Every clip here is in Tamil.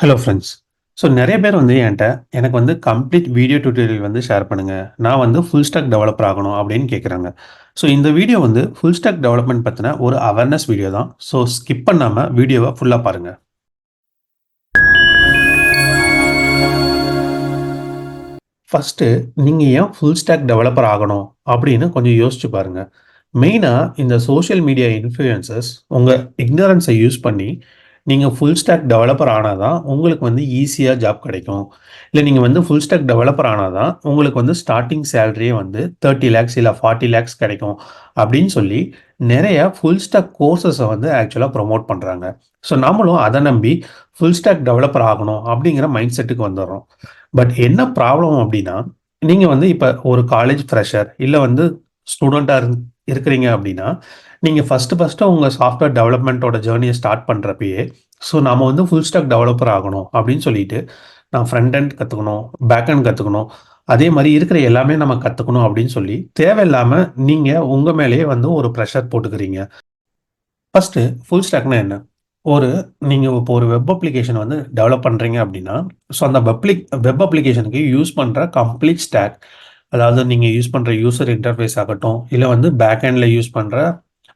Hello friends. ஸோ நெறைய பேர் வந்து என்ட்ட எனக்கு வந்து கம்ப்ளீட் வீடியோ டியூட்டோரியல் வந்து ஷேர் பண்ணுங்க. நான் வந்து ஃபுல் ஸ்டாக் டெவலப்பர் ஆகணும் அப்படின்னு கேட்குறாங்க. ஸோ இந்த வீடியோ வந்து ஃபுல் ஸ்டாக் டெவலப்மெண்ட் பத்தின ஒரு அவேர்னஸ் வீடியோ தான். ஸோ ஸ்கிப் பண்ணாம வீடியோவ ஃபுல்லா பாருங்க. ஃபர்ஸ்ட்டு நீங்க ஏன் ஃபுல் ஸ்டாக் டெவலப்பர் ஆகணும் அப்படின்னு கொஞ்சம் யோசிச்சு பாருங்க. மெயினா இந்த சோஷியல் மீடியா இன்ஃப்ளூயன்சர்ஸ் உங்க இக்னரன்ஸை யூஸ் பண்ணி நீங்க ஃபுல் ஸ்டாக் டெவலப்பர் ஆனா தான் உங்களுக்கு வந்து ஈஸியா ஜாப் கிடைக்கும். இல்ல நீங்க வந்து ஃபுல் ஸ்டாக் டெவலப்பர் ஆனா தான் உங்களுக்கு வந்து ஸ்டார்ட்டிங் சேலரியே வந்து 30 லேக்ஸ் இல்ல 40 லேக்ஸ் கிடைக்கும் அப்படின்னு சொல்லி நெறைய ஃபுல் ஸ்டாக் கோர்சஸ வந்து ஆக்சுவலா ப்ரமோட் பண்றாங்க. ஸோ நாமளும் அத நம்பி ஃபுல் ஸ்டாக் டெவலப்பர் ஆகணும் அப்படிங்கிற மைண்ட் செட்டுக்கு வந்துர்றோம். பட் என்ன ப்ராப்ளம் அப்படின்னா, நீங்க வந்து இப்ப ஒரு காலேஜ் ஃப்ரெஷர் இல்ல வந்து ஸ்டூடெண்ட்டா இருக்கிறீங்க அப்படின்னா, நீங்க ஃபர்ஸ்ட்டு உங்க சாஃப்ட்வேர் டெவலப்மென்ட்டோட ஜர்னிய ஸ்டார்ட் பண்றப்பயே, ஸோ நாம வந்து ஃபுல் ஸ்டாக் டெவலப்பர் ஆகணும் அப்படின்னு சொல்லிட்டு, நான் ஃப்ரண்ட் எண்ட் கத்துக்கணும், பேக் எண்ட் கத்துக்கணும். அதே மாரி இருக்கிற எல்லாமே நம்ம கத்துக்கணும் அப்படின்னு சொல்லி, தேவையில்லாம நீங்க உங்க மேலேயே வந்து ஒரு பிரஷர் போட்டுக்கிறீங்க. ஃபர்ஸ்ட்டு ஃபுல் ஸ்டாக்னா என்ன? ஒரு நீங்க இப்போ ஒரு வெப் அப்ளிகேஷன் வந்து டெவலப் பண்றீங்க அப்படின்னா, ஸோ அந்த வெப் அப்ளிகேஷனுக்கு யூஸ் பண்ற கம்ப்ளீட் ஸ்டாக். அதாவது நீங்க யூஸ் பண்ற யூசர் இன்டர்ஃபேஸ் ஆகட்டும், இல்ல வந்து பேக் எண்ட்ல யூஸ் பண்ற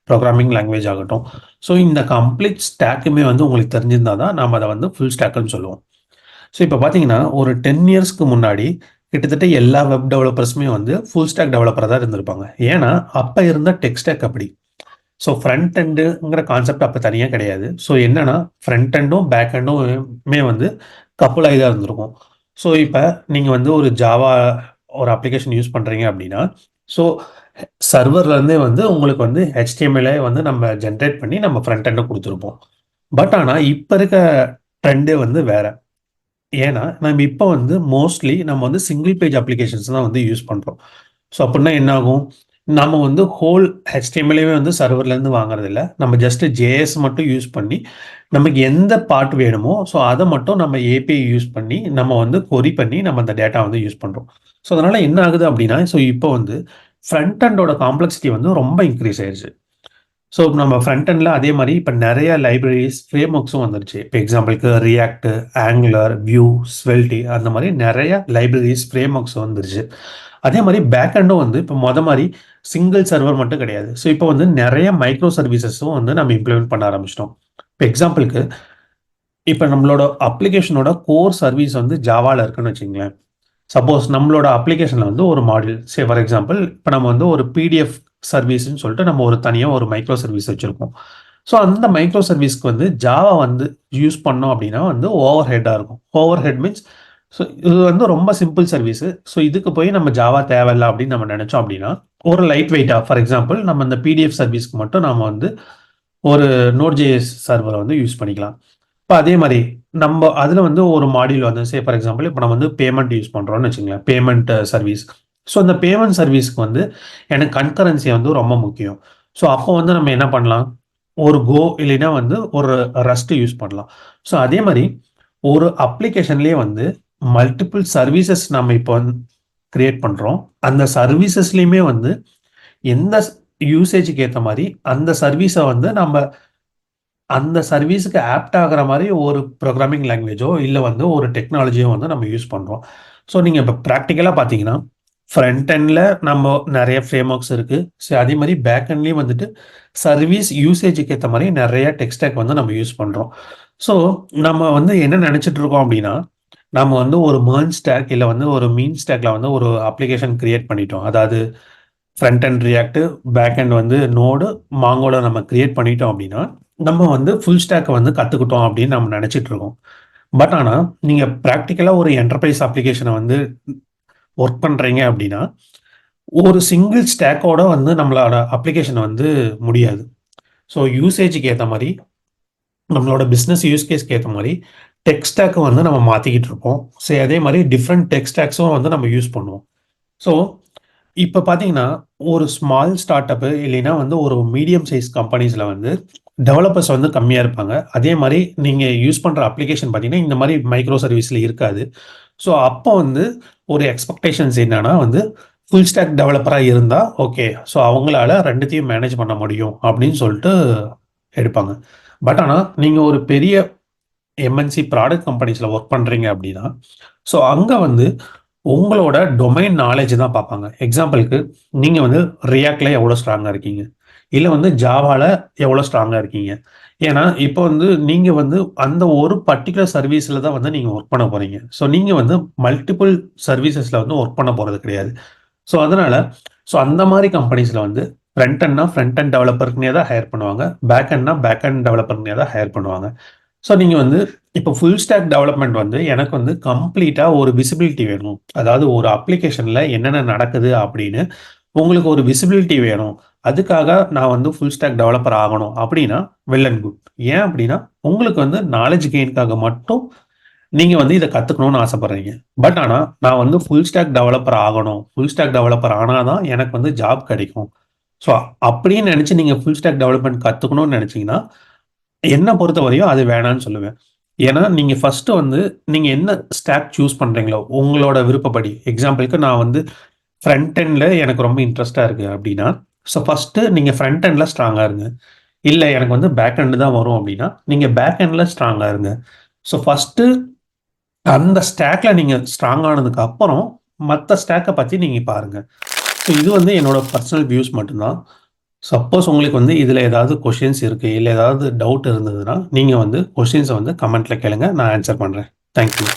புரோகிராமிங் லாங்குவேஜ் ஆகட்டும். ஸோ இந்த கம்ப்ளீட் ஸ்டாக்குமே வந்து உங்களுக்கு தெரிஞ்சிருந்தா தான் நாம அத வந்து ஃபுல் ஸ்டாக்குன்னு சொல்லுவோம். ஸோ இப்ப பார்த்தீங்கன்னா, ஒரு 10 இயர்ஸ்க்கு முன்னாடி கிட்டத்தட்ட எல்லா வெப் டெவலப்பர்ஸுமே வந்து ஃபுல் ஸ்டாக் டெவலப்பரா தான் இருந்திருப்பாங்க. ஏன்னா, அப்ப இருந்த டெக் ஸ்டாக் அப்படி. ஸோ ஃப்ரண்ட் எண்டுங்கிற கான்செப்ட் அப்ப தனியா கிடையாது. ஸோ என்னன்னா, ஃப்ரண்ட் எண்டும், பேக் எண்டுமே வந்து கப்புல் ஆகி தான் இருந்திருக்கும். ஸோ இப்ப நீங்க வந்து ஒரு ஜாவா ஒரு அப்ளிகேஷன் யூஸ் பண்றீங்க அப்படின்னா, ஸோ சர்வர்ல இருந்தே வந்து உங்களுக்கு வந்து HTML வந்து நம்ம ஜெனரேட் பண்ணி நம்ம ஃப்ரண்ட் எண்ட குடுத்துருப்போம். பட் ஆனா, இப்ப இருக்க ட்ரெண்டே வந்து வேற. ஏன்னா, நம்ம இப்ப வந்து மோஸ்ட்லி நம்ம வந்து சிங்கிள் பேஜ் அப்ளிகேஷன்ஸ் தான் வந்து யூஸ் பண்றோம். ஸோ அப்புட்ன்னா என்ன ஆகும்? நாம வந்து ஹோல் HTMLவே வந்து சர்வர்லேருந்து வாங்குறதில்ல. நம்ம ஜஸ்ட் JS மட்டும் யூஸ் பண்ணி, நமக்கு எந்த பார்ட் வேணுமோ, ஸோ அத மட்டும் நம்ம API யூஸ் பண்ணி, நம்ம வந்து கொரி பண்ணி நம்ம அந்த டேட்டா வந்து யூஸ் பண்றோம். ஸோ அதனால என்ன ஆகுது அப்டின்னா, ஸோ இப்போ வந்து ஃப்ரண்ட் எண்டோட காம்ப்ளெக்சிட்டி வந்து ரொம்ப இன்கிரீஸ் ஆயிருச்சு. ஸோ நம்ம ஃப்ரண்ட் எண்ட்ல அதே மாரி இப்ப நெறைய லைப்ரரீஸ், ஃப்ரேம் ஒர்க்ஸும் வந்துருச்சு. இப்ப எக்ஸாம்பிள்க்கு React, Angular, Vue, Svelte அந்த மாரி நெறைய லைப்ரரீஸ், ஃப்ரேம் ஒர்க்ஸ் வந்துருச்சு. அதே மாரி பேக் எண்டும் வந்து இப்ப மாரி சிங்கிள் சர்வர் மட்டும் கிடையாது. ஸோ இப்ப வந்து நெறைய மைக்ரோ சர்வீசஸும் வந்து நம்ம இம்ப்ளிமெண்ட் பண்ண ஆரம்பிச்சுட்டோம். இப்ப எக்ஸாம்பிள்க்கு இப்ப நம்மளோட அப்ளிகேஷனோட கோர் சர்வீஸ் வந்து ஜாவால இருக்குன்னு வச்சுக்கங்களேன். சப்போஸ் நம்மளோட அப்ளிகேஷன்ல வந்து ஒரு மாடியூல் ஃபார் எக்ஸாம்பிள் இப்ப நம்ம வந்து ஒரு PDF சர்வீஸ்ன்னு சொல்லிட்டு நம்ம ஒரு தனியா ஒரு மைக்ரோ சர்வீஸ் வச்சிருக்கோம். ஸோ அந்த மைக்ரோ சர்வீஸ்க்கு வந்து ஜாவா வந்து யூஸ் பண்ணோம் அப்படின்னா வந்து ஓவர் ஹெட்டா இருக்கும். ஓவர் ஹெட் மீன்ஸ் ஸோ இது வந்து ரொம்ப சிம்பிள் சர்வீஸ். ஸோ இதுக்கு போய் நம்ம ஜாவா தேவையில்ல அப்படின்னு நம்ம நினைச்சோம் அப்படின்னா, ஒரு லைட் வெயிட்டா ஃபார் எக்ஸாம்பிள் நம்ம இந்த PDF சர்வீஸ்க்கு மட்டும் நாம வந்து ஒரு Node.js சர்வர வந்து யூஸ் பண்ணிக்கலாம். இப்ப அதே மாரி, நம்ப அதுல வந்து ஒரு மாடியூல் வந்து ஃபார் எக்ஸாம்பிள் இப்ப நம்ம வந்து பேமெண்ட் யூஸ் பண்றோம்னு வச்சுக்கங்களேன். Payment service. ஸோ அந்த பேமெண்ட் சர்வீஸ்க்கு வந்து எனக்கு கன்கரன்சி வந்து ரொம்ப முக்கியம். ஸோ அப்போ வந்து நம்ம என்ன பண்ணலாம்? ஒரு Go இல்லைன்னா வந்து ஒரு Rust யூஸ் பண்ணலாம். ஸோ அதே மாரி ஒரு அப்ளிகேஷன்லயே வந்து மல்டிபிள் சர்வீசஸ் நம்ம இப்போ கிரியேட் பண்றோம். அந்த சர்வீசஸ்லயுமே வந்து எந்த யூசேஜ்க்கு ஏத்த மாரி அந்த சர்வீஸ வந்து நம்ம அந்த சர்வீஸ்க்கு ஆப்ட் ஆகுற மாரி ஒரு புரோகிராமிங் லாங்குவேஜோ, இல்ல வந்து ஒரு டெக்னாலஜியோ வந்து நம்ம யூஸ் பண்றோம். ஸோ நீங்க இப்ப பிராக்டிகலா பார்த்தீங்கன்னா, ஃப்ரண்ட் எண்ட்ல நம்ம நெறைய ஃப்ரேம் ஒர்க்ஸ் இருக்கு. அதே மாரி பேக் எண்ட்லயும் வந்துட்டு சர்வீஸ் யூசேஜ்க்கு ஏத்த மாரி நெறைய டெக் ஸ்டாக் வந்து நம்ம யூஸ் பண்றோம். ஸோ நம்ம வந்து என்ன நெனச்சுட்டு இருக்கோம் அப்டின்னா, நம்ம வந்து ஒரு மெர்ஜ் ஸ்டாக் இல்ல வந்து ஒரு மீன் ஸ்டாக்ல வந்து ஒரு அப்ளிகேஷன் கிரியேட் பண்ணிட்டோம். அதாவது front end React, back end வந்து நோடு, மாங்கோல நம்ம கிரியேட் பண்ணிட்டோம் அப்டின்னா, நம்ம வந்து ஃபுல் ஸ்டாக்க வந்து கத்துக்கிட்டோம் அப்படின்னு நம்ம நெனச்சுட்டு இருக்கோம். பட் ஆனா, நீங்க பிராக்டிகலா ஒரு என்டர்பிரைஸ் அப்ளிகேஷன வந்து வொர்க் பண்றீங்க அப்படின்னா, ஒரு சிங்கிள் ஸ்டாக்கோட வந்து நம்மளோட அப்ளிகேஷன் வந்து முடியாது. ஸோ யூசேஜ்க்கு ஏத்த மாரி, நம்மளோட பிசினஸ் யூஸ் கேஸ்க்கு ஏத்த மாரி, டெக் ஸ்டாக்க வந்து நம்ம மாத்திக்கிட்டு இருப்போம். அதே மாரி டிஃபரண்ட் டெக் ஸ்டாக்ஸும் வந்து நம்ம யூஸ் பண்ணுவோம். ஸோ இப்ப பார்த்தீங்கன்னா, ஒரு ஸ்மால் ஸ்டார்ட் அப் இல்லைன்னா வந்து ஒரு மீடியம் சைஸ் கம்பெனிஸ்ல வந்து டெவலப்பர்ஸ் வந்து கம்மியா இருப்பாங்க. அதே மாரி நீங்க யூஸ் பண்ற அப்ளிகேஷன் பார்த்தீங்கன்னா, இந்த மாரி மைக்ரோ சர்வீஸ்ல இருக்காது. ஸோ அப்போ வந்து ஒரு எக்ஸ்பெக்டேஷன்ஸ் என்னன்னா வந்து, ஃபுல் ஸ்டாக் டெவலப்பரா இருந்தா ஓகே. ஸோ அவங்களால 2த்தையும் மேனேஜ் பண்ண முடியும் அப்படின்னு சொல்லிட்டு எடுப்பாங்க. பட் ஆனா, நீங்க ஒரு பெரிய எம்என்சி ப்ராடக்ட் கம்பெனிஸ்ல ஒர்க் பண்றீங்க அப்படின்னா, ஸோ அங்க வந்து உங்களோட டொமைன் நாலேட்ஜ் தான் பார்ப்பாங்க. எக்ஸாம்பிள்க்கு நீங்க வந்து ரியாக்ட்ல எவ்வளோ ஸ்ட்ராங்கா இருக்கீங்க? இல்ல வந்து ஜாவால எவ்வளோ ஸ்ட்ராங்கா இருக்கீங்க? ஏன்னா, இப்போ வந்து நீங்க வந்து அந்த ஒரு பர்ட்டிகுலர் சர்வீஸ்ல தான் வந்து நீங்க ஒர்க் பண்ண போறீங்க. ஸோ நீங்க வந்து மல்டிபிள் சர்வீசஸ்ல வந்து ஒர்க் பண்ண போறது கிடையாது. ஸோ அதனால அந்த மாரி கம்பெனிஸ்ல வந்து ஃப்ரண்ட் எண்ட் டெவலப்பர்க்குனே தான் ஹையர் பண்ணுவாங்க. பேக் எண்ட் டெவலப்பர்க்குனே தான் ஹையர் பண்ணுவாங்க. ஸோ நீங்க வந்து இப்போ ஃபுல் ஸ்டாக் டெவலப்மெண்ட் வந்து எனக்கு வந்து கம்ப்ளீட்டா ஒரு விசிபிலிட்டி வேணும். அதாவது ஒரு அப்ளிகேஷன்ல என்னென்ன நடக்குது அப்படின்னு உங்களுக்கு ஒரு விசிபிலிட்டி வேணும். அதுக்காக நான் வந்து ஃபுல் ஸ்டாக் டெவலப்பர் ஆகணும் அப்படின்னா, வெல் அண்ட் குட். ஏன் அப்படின்னா, உங்களுக்கு வந்து நாலேட்ஜ் கெயின்க்காக மட்டும் நீங்க வந்து இத கத்துக்கணும்னு ஆசைப்படுறீங்க. பட் ஆனா, நான் வந்து ஃபுல் ஸ்டாக் டெவலப்பர் ஆகணும். ஃபுல் ஸ்டாக் டெவலப்பர் ஆனா தான் எனக்கு வந்து ஜாப் கிடைக்கும். ஸோ அப்படின்னு நெனச்சு நீங்க ஃபுல் ஸ்டாக் டெவலப்மென்ட் கத்துக்கணும்னு நெனச்சீங்கன்னா, என்ன பொறுத்தவரையும் அது வேணான்னு சொல்லுவேன். ஏன்னா, நீங்க ஃபர்ஸ்ட் வந்து நீங்க என்ன ஸ்டாக் சூஸ் பண்றீங்களோ, உங்களோட விருப்பப்படி. எக்ஸாம்பிள்க்கு நான் வந்து ஃப்ரண்ட் எண்ட்ல எனக்கு ரொம்ப இன்ட்ரெஸ்ட்டா இருக்கு அப்டின்னா, ஸோ ஃபர்ஸ்ட்டு நீங்க ஃப்ரண்ட் எண்ட்ல ஸ்ட்ராங்கா இருங்க. இல்ல எனக்கு வந்து பேக் எண்ட் தான் வரும் அப்டின்னா, நீங்க பேக் எண்ட்ல ஸ்ட்ராங்கா இருங்க. ஸோ ஃபர்ஸ்ட்டு அந்த ஸ்டாக்ல நீங்க ஸ்ட்ராங் ஆனதுக்கு அப்புறம், மத்த ஸ்டாக்க பத்தி நீங்க பாருங்க. ஸோ இது வந்து என்னோட பர்சனல் வியூஸ் மட்டும் தான். சப்போஸ் உங்களுக்கு வந்து இதுல ஏதாவது கொஸ்டின்ஸ் இருக்கு, இல்ல ஏதாவது டவுட் இருந்ததுன்னா, நீங்க வந்து கொஸ்டின்ஸ வந்து கமெண்ட்ல கேளுங்க. நான் ஆன்ஸர் பண்றேன். Thank you.